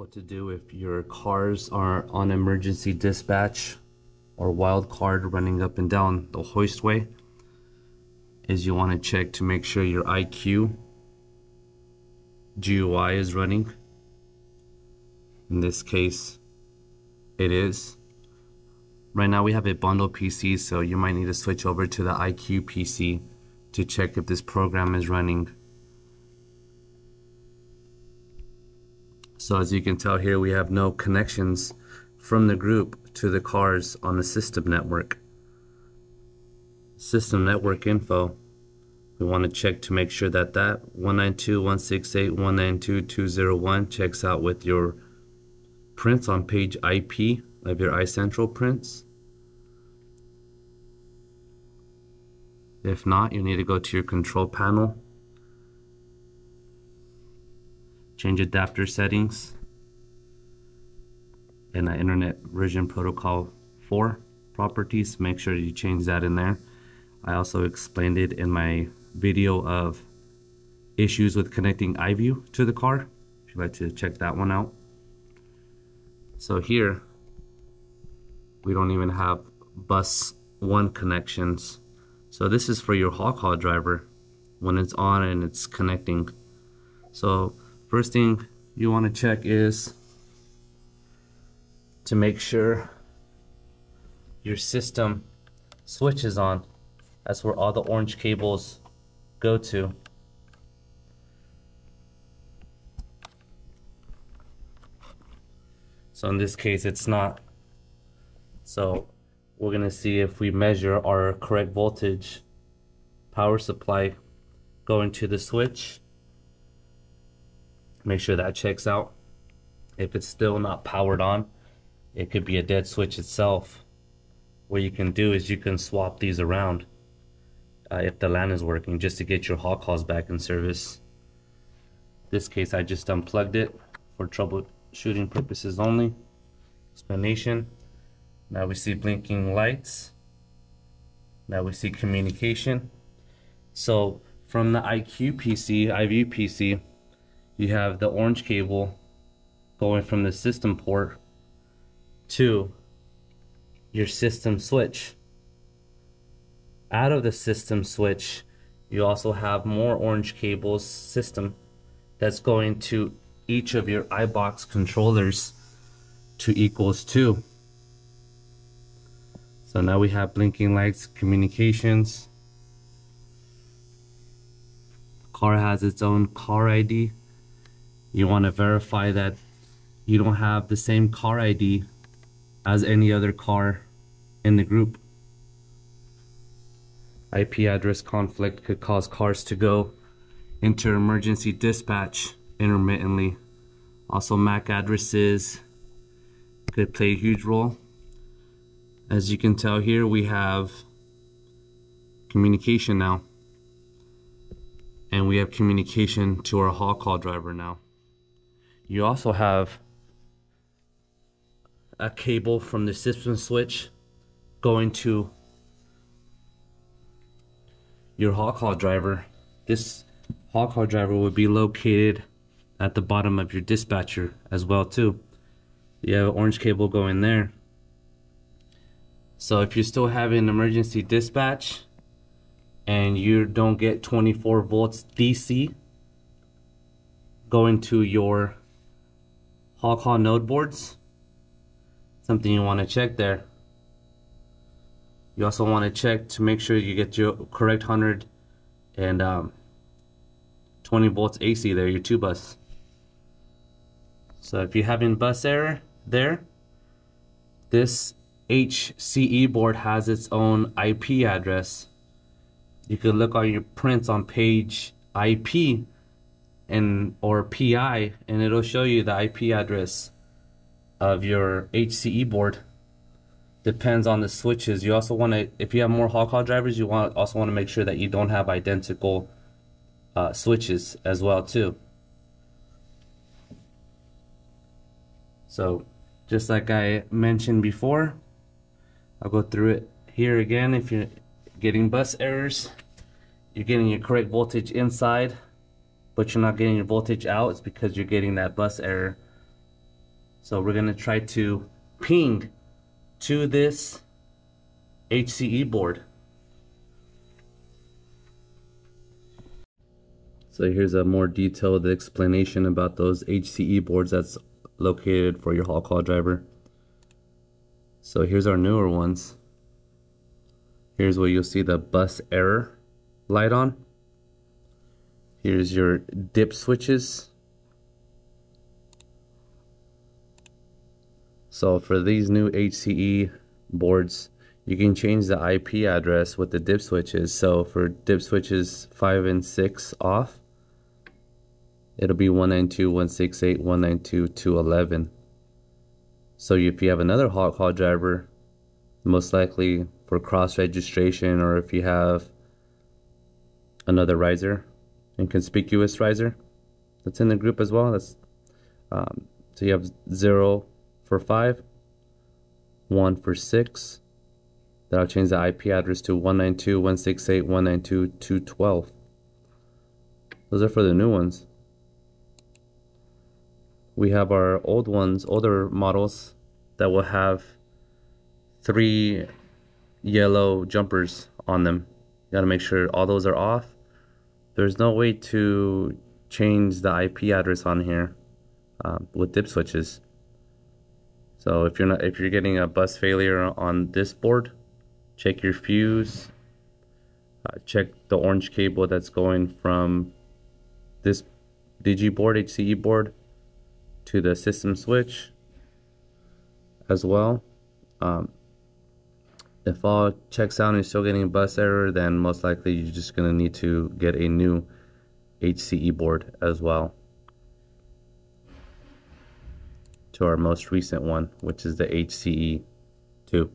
what to do if your cars are on emergency dispatch or wild card running up and down the hoistway is you want to check to make sure your IQ GUI is running. In this case, it is. Right now we have a bundle PC, so you might need to switch over to the IQ PC to check if this program is running. So as you can tell here, we have no connections from the group to the cars on the system network. System network info, we want to check to make sure that 192.168.192.201 checks out with your prints on page IP of your iCentral prints. If not, you need to go to your control panel, change adapter settings, and Internet Version Protocol 4 properties. Make sure you change that in there. I also explained it in my video of issues with connecting iView to the car, if you'd like to check that one out. So here, we don't even have bus 1 connections. So this is for your hawk haul driver when it's on and it's connecting. So first thing you want to check is to make sure your system switch is on. That's where all the orange cables go to. So in this case it's not. So we're gonna see if we measure our correct voltage power supply going to the switch. Make sure that checks out. If it's still not powered on, it could be a dead switch itself. What you can do is you can swap these around if the LAN is working, just to get your hawk hauls back in service. In this case, I just unplugged it for troubleshooting purposes only. Explanation. Now we see blinking lights. Now we see communication. So from the iView PC, you have the orange cable going from the system port to your system switch. Out of the system switch, you also have more orange cables system that's going to each of your iBox controllers to equals 2. So now we have blinking lights, communications. Car has its own car ID. You want to verify that you don't have the same car ID as any other car in the group. IP address conflict could cause cars to go into emergency dispatch intermittently. Also, MAC addresses could play a huge role. As you can tell here, we have communication now, and we have communication to our hawk haul driver now. You also have a cable from the system switch going to your hawk haul driver. This hawk haul driver would be located at the bottom of your dispatcher as well too. You have an orange cable going there. So if you're still having emergency dispatch and you don't get 24 volts DC going to your hawk haul node boards, something you want to check there. You also want to check to make sure you get your correct 120 volts AC there, your 2 bus. So if you're having bus error there, this HCE board has its own IP address. You could look on your prints on page IP or PI, and it'll show you the IP address of your HCE board. Depends on the switches. You also want to, if you have more hawk haul drivers, you also want to make sure that you don't have identical switches as well too. So just like I mentioned before, I'll go through it here again. If you're getting bus errors, you're getting your correct voltage inside, but you're not getting your voltage out, it's because you're getting that bus error. So we're gonna try to ping to this HCE board. So here's a more detailed explanation about those HCE boards that's located for your hall call driver. So here's our newer ones. Here's where you'll see the bus error light on. Here's your dip switches. So for these new HCE boards, you can change the IP address with the dip switches. So for dip switches 5 and 6 off, it'll be 192.168.192.211. So if you have another hall call driver, most likely for cross registration, or if you have another riser, inconspicuous riser that's in the group as well, that's so you have 0 for 5, 1 for 6. That'll change the IP address to 192.168.192.212. Those are for the new ones. We have our old ones, older models, that will have 3 yellow jumpers on them. You gotta make sure all those are off. There's no way to change the IP address on here with dip switches. So if you're getting a bus failure on this board, check your fuse. Check the orange cable that's going from this DG board, HCE board, to the system switch as well. If all checks out and you're still getting a bus error, then most likely you're just gonna need to get a new HCE board as well, to our most recent one, which is the HCE 2.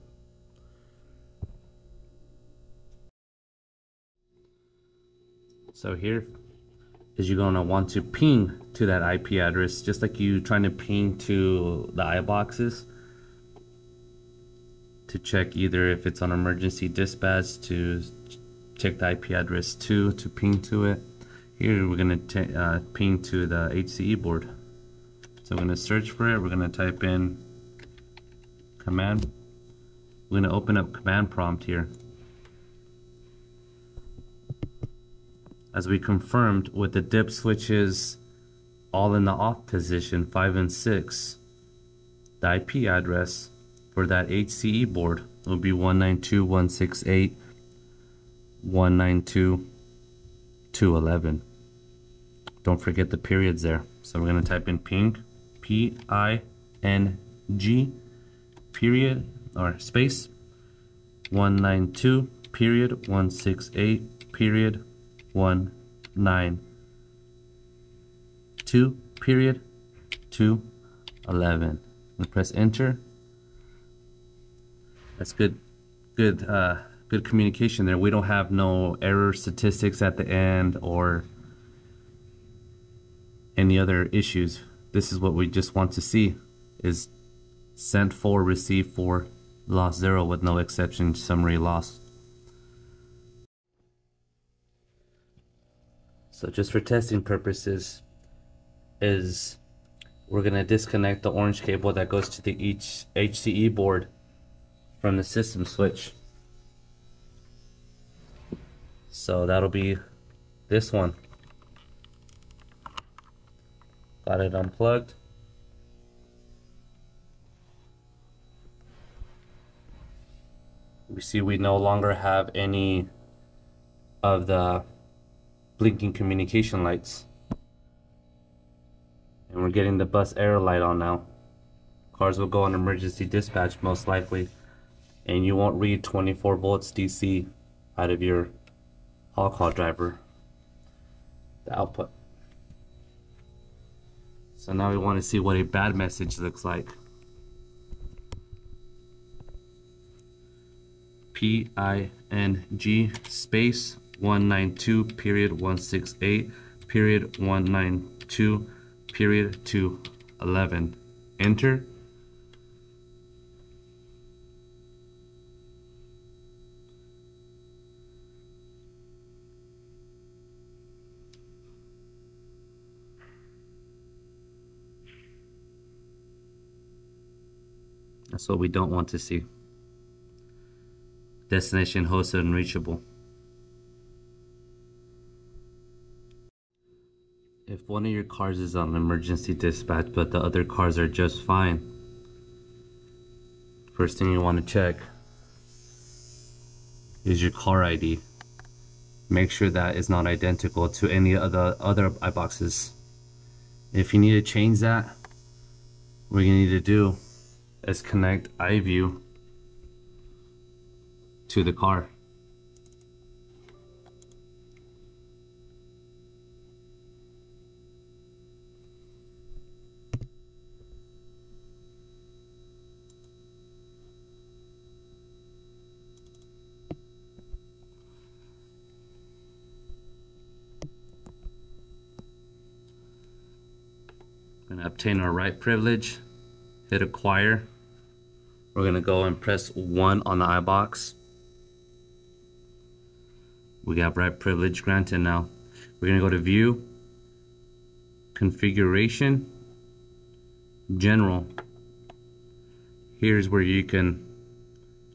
So here is you're gonna want to ping to that IP address, just like you trying to ping to the iBoxes, to check either if it's on emergency dispatch, to check the IP address to ping to it. Here we're gonna ping to the HCE board. So we're gonna search for it. We're gonna type in command. We're gonna open up command prompt here. As we confirmed, with the dip switches all in the off position, 5 and 6, the IP address for that HCE board will be 192.168.192.211. Don't forget the periods there. So we're going to type in ping, P-I-N-G, period, or space, 192, period, 168, period, 192, period, 211. And press enter. That's good communication there. We don't have no error statistics at the end or any other issues. This is what we just want to see, is sent 4, received 4, lost 0 with no exception, summary lost. So just for testing purposes, is we're gonna disconnect the orange cable that goes to the each HCE board from the system switch. So that'll be this one. Got it unplugged. We see we no longer have any of the blinking communication lights. And we're getting the bus error light on now. Cars will go on emergency dispatch most likely, and you won't read 24 volts DC out of your hall call driver, the output. So now we want to see what a bad message looks like. P-I-N-G space 192 period 168 period 192 period 211. Enter. That's what we don't want to see. Destination host unreachable. If one of your cars is on emergency dispatch but the other cars are just fine, first thing you want to check is your car ID. Make sure that is not identical to any of the other iBoxes. If you need to change that, what you need to do is connect iView to the car. We're gonna obtain our right privilege, hit acquire. We're gonna go and press 1 on the iBox. We have right privilege granted now. We're gonna go to view, configuration, general. Here's where you can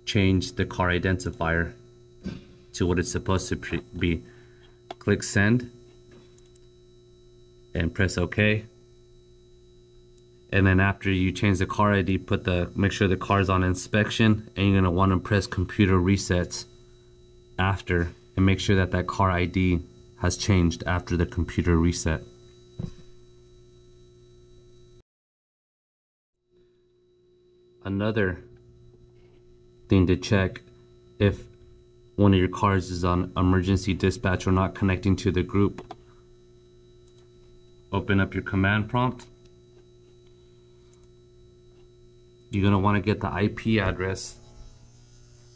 change the car identifier to what it's supposed to be. Click send and press OK. And then after you change the car ID, make sure the car's on inspection, and you're gonna want to press computer resets after, and make sure that car ID has changed after the computer reset. Another thing to check if one of your cars is on emergency dispatch or not connecting to the group. Open up your command prompt. You're going to want to get the IP address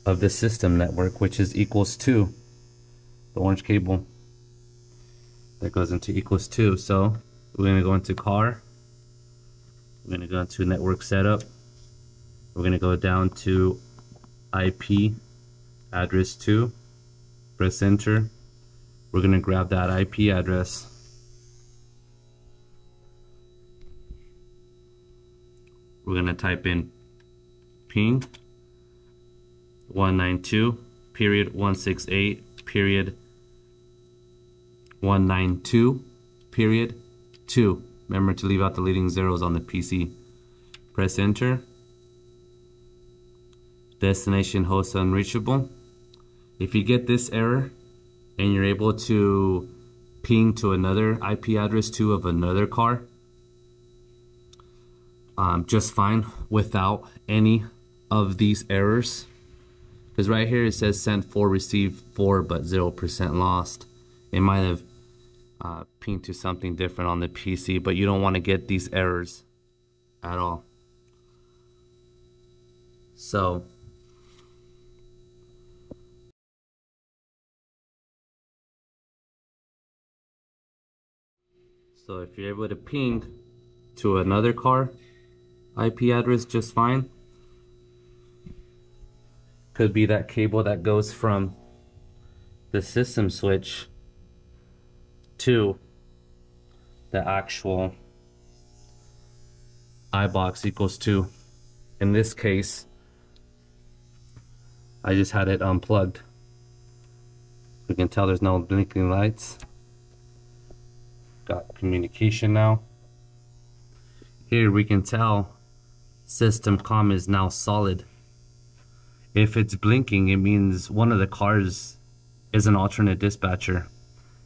of the system network, which is equals to the orange cable that goes into equals to. So we're going to go into car, we're going to go into network setup, we're going to go down to IP address 2, press enter. We're going to grab that IP address. We're going to type in ping 192.168.192.2. Remember to leave out the leading zeros on the PC. Press enter. Destination host unreachable. If you get this error and you're able to ping to another IP address 2 of another car, just fine without any of these errors, because right here it says sent 4, received 4, but 0% lost. It might have pinged to something different on the PC, but you don't want to get these errors at all. So if you're able to ping to another car IP address just fine. Could be that cable that goes from the system switch to the actual iBox equals to. In this case, I just had it unplugged. You can tell there's no blinking lights. Got communication now. Here we can tell system comm is now solid. If it's blinking, it means one of the cars is an alternate dispatcher.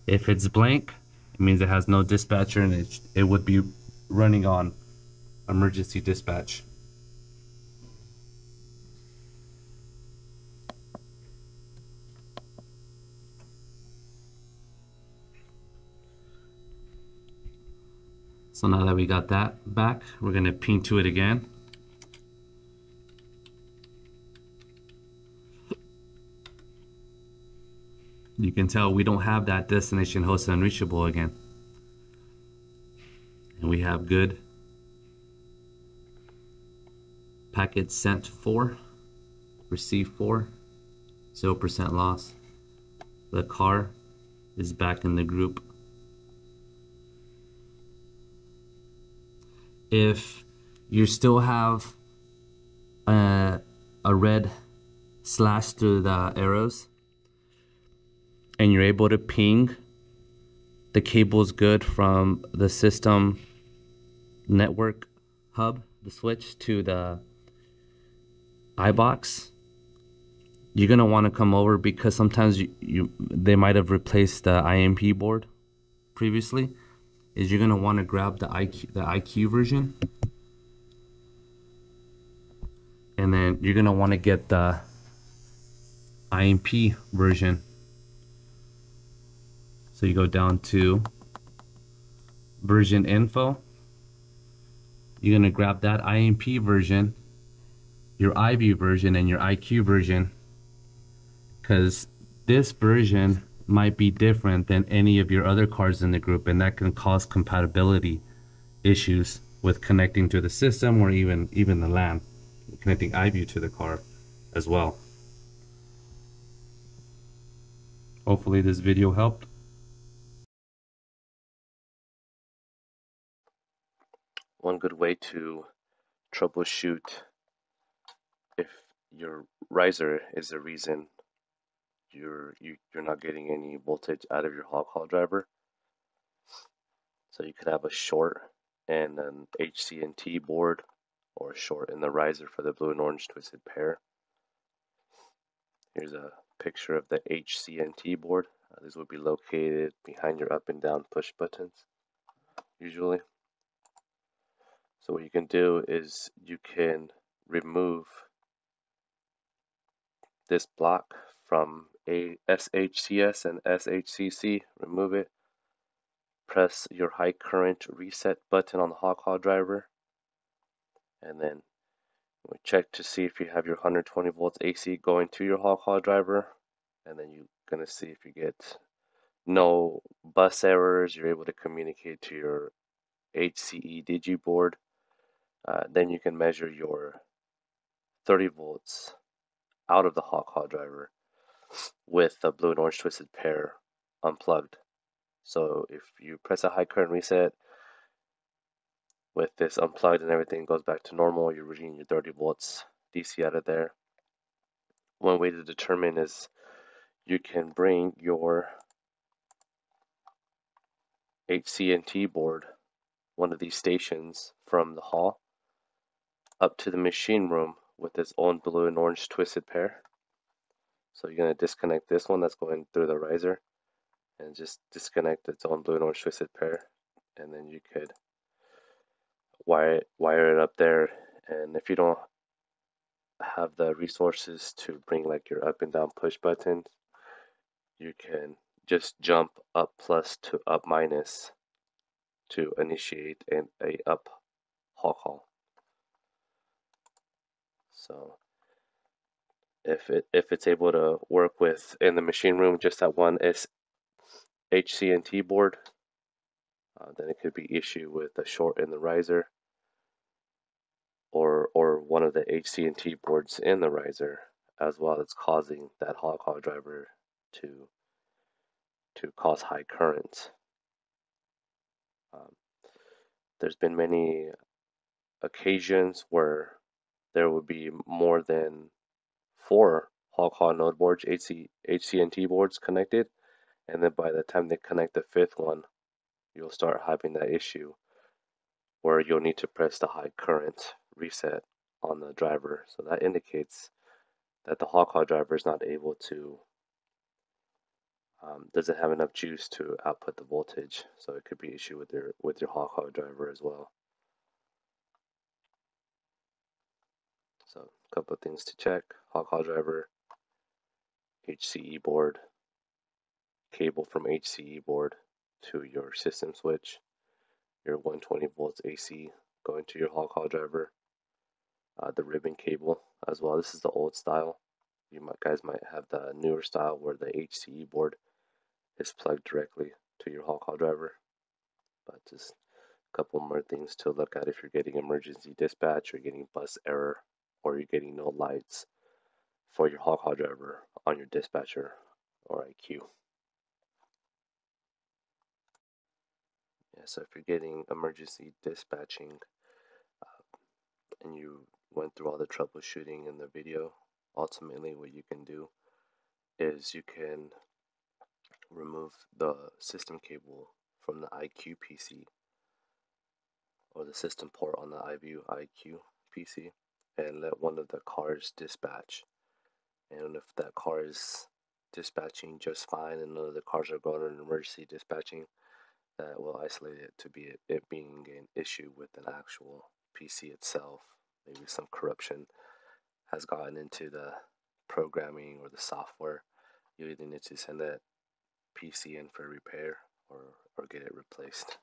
If it's blank, it means it has no dispatcher and it would be running on emergency dispatch. So now that we got that back, we're going to ping to it again. You can tell we don't have that destination host unreachable again. And we have good. Packet sent 4, received 4, 0% loss. The car is back in the group. If you still have a red slash through the arrows, and you're able to ping the cables good from the system network hub, the switch, to the iBox, you're gonna want to come over, because sometimes they might have replaced the IMP board previously. Is you're gonna want to grab the IQ version, and then you're gonna want to get the IMP version. So you go down to version info. You're gonna grab that IMP version, your iView version, and your IQ version, because this version might be different than any of your other cards in the group, and that can cause compatibility issues with connecting to the system, or even the LAN, connecting iView to the card as well. Hopefully this video helped. One good way to troubleshoot if your riser is the reason you're not getting any voltage out of your hog haul driver. So you could have a short in an HCNT board, or a short in the riser for the blue and orange twisted pair. Here's a picture of the HCNT board. These would be located behind your up and down push buttons, usually. So what you can do is you can remove this block from a SHCS and SHCC, remove it, press your high current reset button on the hog haul driver, and then we check to see if you have your 120 volts AC going to your hog haul driver, and then you're gonna see if you get no bus errors, you're able to communicate to your HCE digi board. Then you can measure your 30 volts out of the hog haul driver with the blue and orange twisted pair unplugged. So if you press a high current reset with this unplugged and everything goes back to normal, you're reading your 30 volts DC out of there. One way to determine is you can bring your HCNT board, one of these stations from the hall, up to the machine room with its own blue and orange twisted pair. So you're going to disconnect this one that's going through the riser, and just disconnect its own blue and orange twisted pair, and then you could wire it up there. And if you don't have the resources to bring like your up and down push buttons, you can just jump up plus to up minus to initiate a up hog haul. So if it's able to work with in the machine room just that one HCNT board, then it could be issue with a short in the riser, or one of the HCNT boards in the riser as well, that's causing that hog haul driver to cause high currents. There's been many occasions where there would be more than 4 hog haul node boards, HCNT boards connected, and then by the time they connect the 5th one, you'll start having that issue where you'll need to press the high current reset on the driver. So that indicates that the hog haul driver is not able to, doesn't have enough juice to output the voltage. So it could be an issue with your hog haul driver as well. So a couple of things to check: hog haul driver, HCE board, cable from HCE board to your system switch, your 120 volts AC going to your hog haul driver, the ribbon cable as well. This is the old style. Guys might have the newer style where the HCE board is plugged directly to your hog haul driver. But just a couple more things to look at if you're getting emergency dispatch, or getting bus error, or you're getting no lights for your hog haul driver on your dispatcher or IQ. Yeah, so if you're getting emergency dispatching, and went through all the troubleshooting in the video. Ultimately, what you can do is you can remove the system cable from the iCUE PC or the system port on the iView iCUE PC and let one of the cars dispatch. And if that car is dispatching just fine and none of the cars are going on emergency dispatching, that will isolate it to be it being an issue with an actual PC itself. Maybe some corruption has gotten into the programming or the software. You either need to send that PC in for repair or get it replaced.